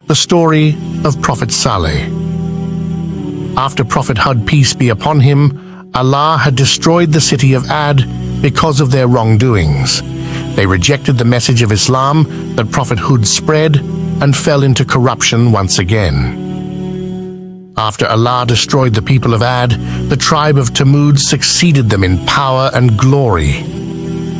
The story of Prophet Saleh. After Prophet Hud, peace be upon him, Allah had destroyed the city of Ad because of their wrongdoings. They rejected the message of Islam that Prophet Hud spread and fell into corruption once again. After Allah destroyed the people of Ad, the tribe of Thamud succeeded them in power and glory.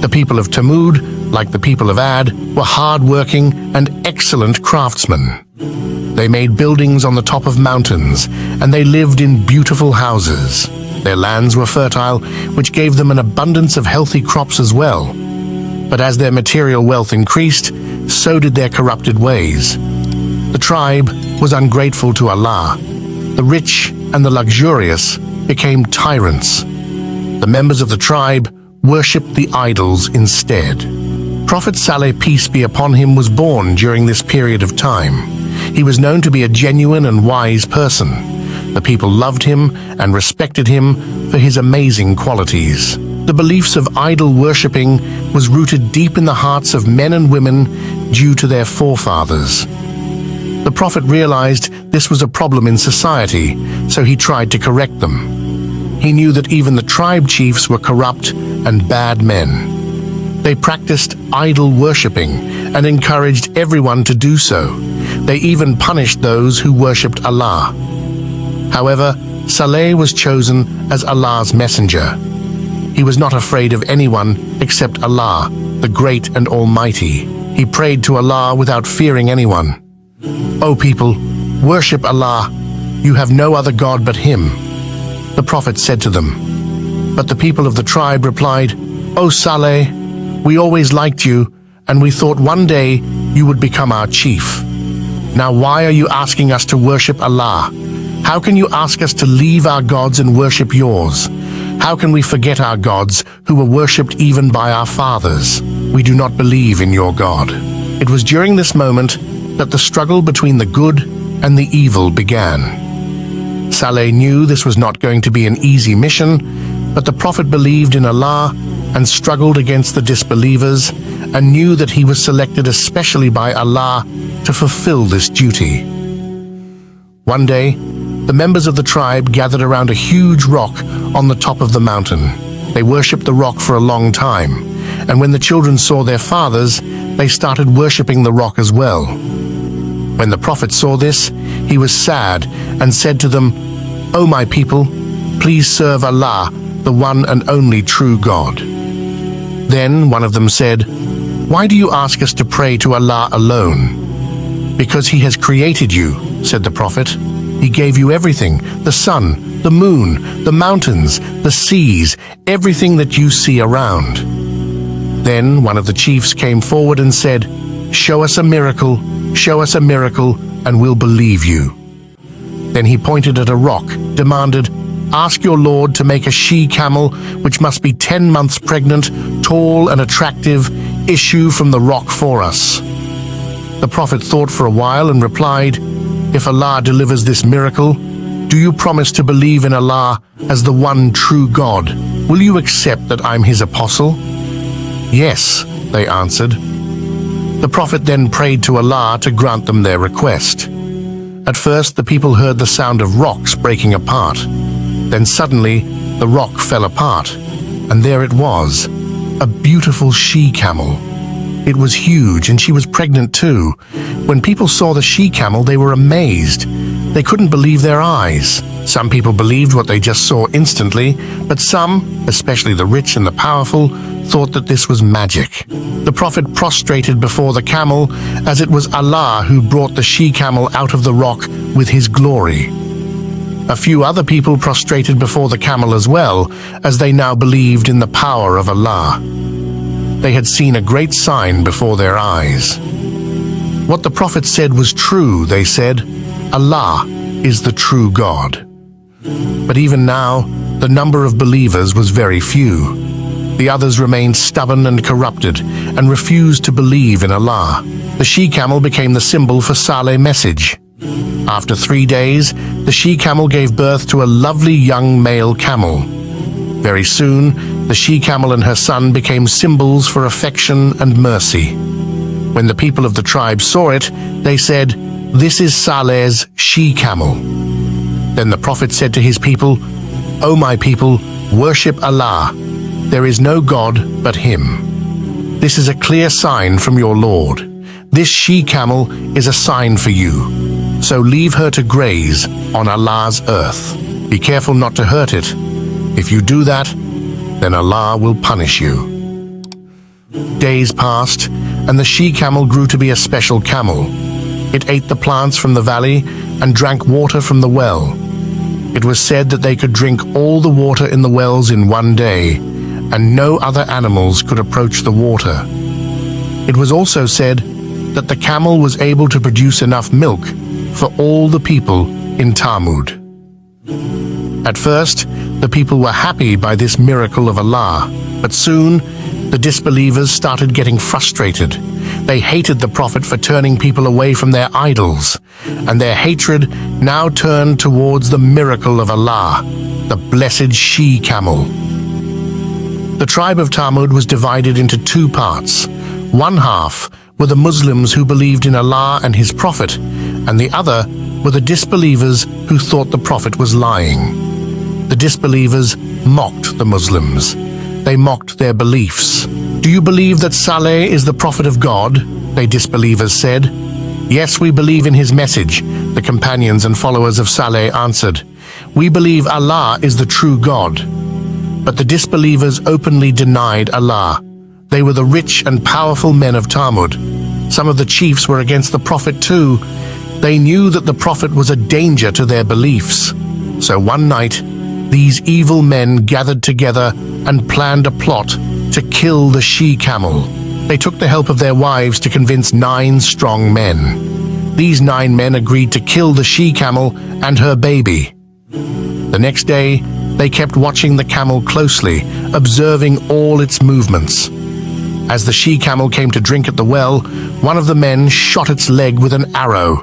The people of Thamud, like the people of Ad, were hard-working and excellent craftsmen. They made buildings on the top of mountains, and they lived in beautiful houses. Their lands were fertile, which gave them an abundance of healthy crops as well. But as their material wealth increased, so did their corrupted ways. The tribe was ungrateful to Allah. The rich and the luxurious became tyrants. The members of the tribe worshipped the idols instead. Prophet Saleh, peace be upon him, was born during this period of time. He was known to be a genuine and wise person. The people loved him and respected him for his amazing qualities. The beliefs of idol worshipping was rooted deep in the hearts of men and women due to their forefathers. The Prophet realized this was a problem in society, so he tried to correct them. He knew that even the tribe chiefs were corrupt and bad men. They practiced idol worshipping and encouraged everyone to do so. They even punished those who worshipped Allah. However, Saleh was chosen as Allah's messenger. He was not afraid of anyone except Allah, the Great and Almighty. He prayed to Allah without fearing anyone. O people, worship Allah. You have no other God but Him. The Prophet said to them. But the people of the tribe replied, O Saleh, we always liked you, and we thought one day you would become our chief. Now why are you asking us to worship Allah? How can you ask us to leave our gods and worship yours? How can we forget our gods who were worshipped even by our fathers? We do not believe in your God. It was during this moment that the struggle between the good and the evil began. Saleh knew this was not going to be an easy mission, but the Prophet believed in Allah and struggled against the disbelievers and knew that he was selected especially by Allah to fulfill this duty. One day, the members of the tribe gathered around a huge rock on the top of the mountain. They worshipped the rock for a long time, and when the children saw their fathers, they started worshipping the rock as well. When the Prophet saw this, he was sad and said to them, O my people, please serve Allah, the one and only true God. Then one of them said, Why do you ask us to pray to Allah alone? Because He has created you, said the Prophet. He gave you everything, the sun, the moon, the mountains, the seas, everything that you see around. Then one of the chiefs came forward and said, show us a miracle, and we'll believe you. Then he pointed at a rock, demanded, Ask your Lord to make a she-camel, which must be 10 months pregnant, tall and attractive, issue from the rock for us. The Prophet thought for a while and replied, If Allah delivers this miracle, do you promise to believe in Allah as the one true God? Will you accept that I'm His apostle? Yes, they answered. The Prophet then prayed to Allah to grant them their request. At first, the people heard the sound of rocks breaking apart. Then suddenly, the rock fell apart, and there it was, a beautiful she-camel. It was huge, and she was pregnant too. When people saw the she-camel, they were amazed. They couldn't believe their eyes. Some people believed what they just saw instantly, but some, especially the rich and the powerful, thought that this was magic. The Prophet prostrated before the camel, as it was Allah who brought the she-camel out of the rock with His glory. A few other people prostrated before the camel as well, as they now believed in the power of Allah. They had seen a great sign before their eyes. What the Prophet said was true, they said. Allah is the true God. But even now, the number of believers was very few. The others remained stubborn and corrupted and refused to believe in Allah. The she-camel became the symbol for Saleh's message. After 3 days, the she-camel gave birth to a lovely young male camel. Very soon, the she-camel and her son became symbols for affection and mercy. When the people of the tribe saw it, they said, "This is Saleh's she-camel." Then the Prophet said to his people, "O my people, worship Allah. There is no God but Him. This is a clear sign from your Lord. This she-camel is a sign for you. So leave her to graze on Allah's earth. Be careful not to hurt it. If you do that, then Allah will punish you." Days passed, and the she-camel grew to be a special camel. It ate the plants from the valley and drank water from the well. It was said that they could drink all the water in the wells in one day, and no other animals could approach the water. It was also said that the camel was able to produce enough milk for all the people in Talmud. At first, the people were happy by this miracle of Allah, but soon the disbelievers started getting frustrated. They hated the Prophet for turning people away from their idols, and their hatred now turned towards the miracle of Allah, the blessed she-camel. The tribe of Talmud was divided into two parts. One half were the Muslims who believed in Allah and His Prophet, and the other were the disbelievers who thought the Prophet was lying. The disbelievers mocked the Muslims. They mocked their beliefs. "Do you believe that Saleh is the Prophet of God?" they disbelievers said. "Yes, we believe in his message," the companions and followers of Saleh answered. "We believe Allah is the true God." But the disbelievers openly denied Allah. They were the rich and powerful men of Talmud. Some of the chiefs were against the Prophet too. They knew that the Prophet was a danger to their beliefs. So one night, these evil men gathered together and planned a plot to kill the she-camel. They took the help of their wives to convince 9 strong men. These 9 men agreed to kill the she-camel and her baby. The next day, they kept watching the camel closely, observing all its movements. As the she-camel came to drink at the well, one of the men shot its leg with an arrow.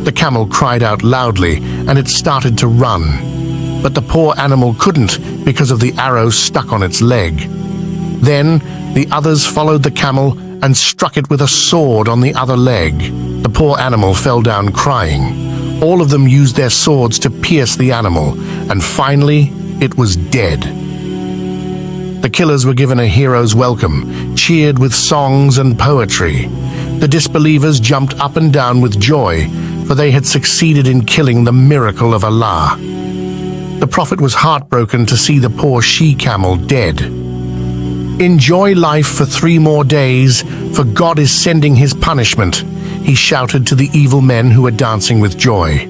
The camel cried out loudly, and it started to run. But the poor animal couldn't because of the arrow stuck on its leg. Then the others followed the camel and struck it with a sword on the other leg. The poor animal fell down crying. All of them used their swords to pierce the animal, and finally it was dead. The killers were given a hero's welcome, cheered with songs and poetry. The disbelievers jumped up and down with joy, for they had succeeded in killing the miracle of Allah. The Prophet was heartbroken to see the poor she-camel dead. "Enjoy life for 3 more days, for God is sending his punishment," he shouted to the evil men who were dancing with joy.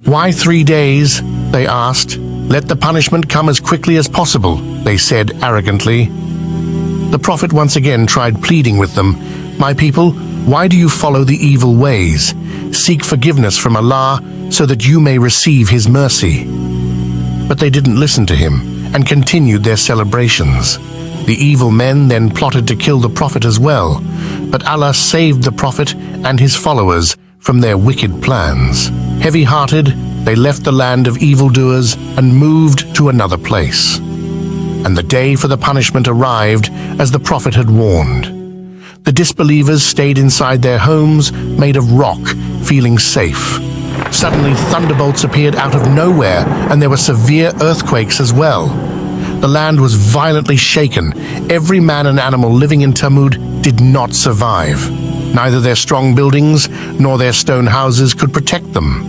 "Why 3 days?" they asked. "Let the punishment come as quickly as possible," they said arrogantly. The Prophet once again tried pleading with them. "My people, why do you follow the evil ways? Seek forgiveness from Allah so that you may receive his mercy." But they didn't listen to him and continued their celebrations. The evil men then plotted to kill the Prophet as well, but Allah saved the Prophet and his followers from their wicked plans. Heavy-hearted, they left the land of evildoers and moved to another place. And the day for the punishment arrived as the Prophet had warned. The disbelievers stayed inside their homes made of rock, feeling safe. Suddenly, thunderbolts appeared out of nowhere, and there were severe earthquakes as well. The land was violently shaken. Every man and animal living in Talmud did not survive. Neither their strong buildings nor their stone houses could protect them.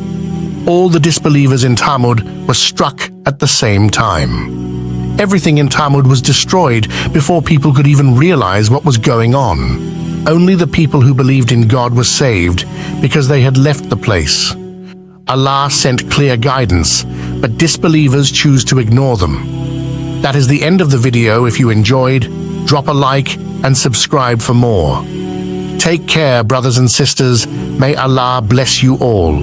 All the disbelievers in Talmud were struck at the same time. Everything in Talmud was destroyed before people could even realize what was going on. Only the people who believed in God were saved because they had left the place. Allah sent clear guidance, but disbelievers choose to ignore them. That is the end of the video. If you enjoyed, drop a like and subscribe for more. Take care, brothers and sisters. May Allah bless you all.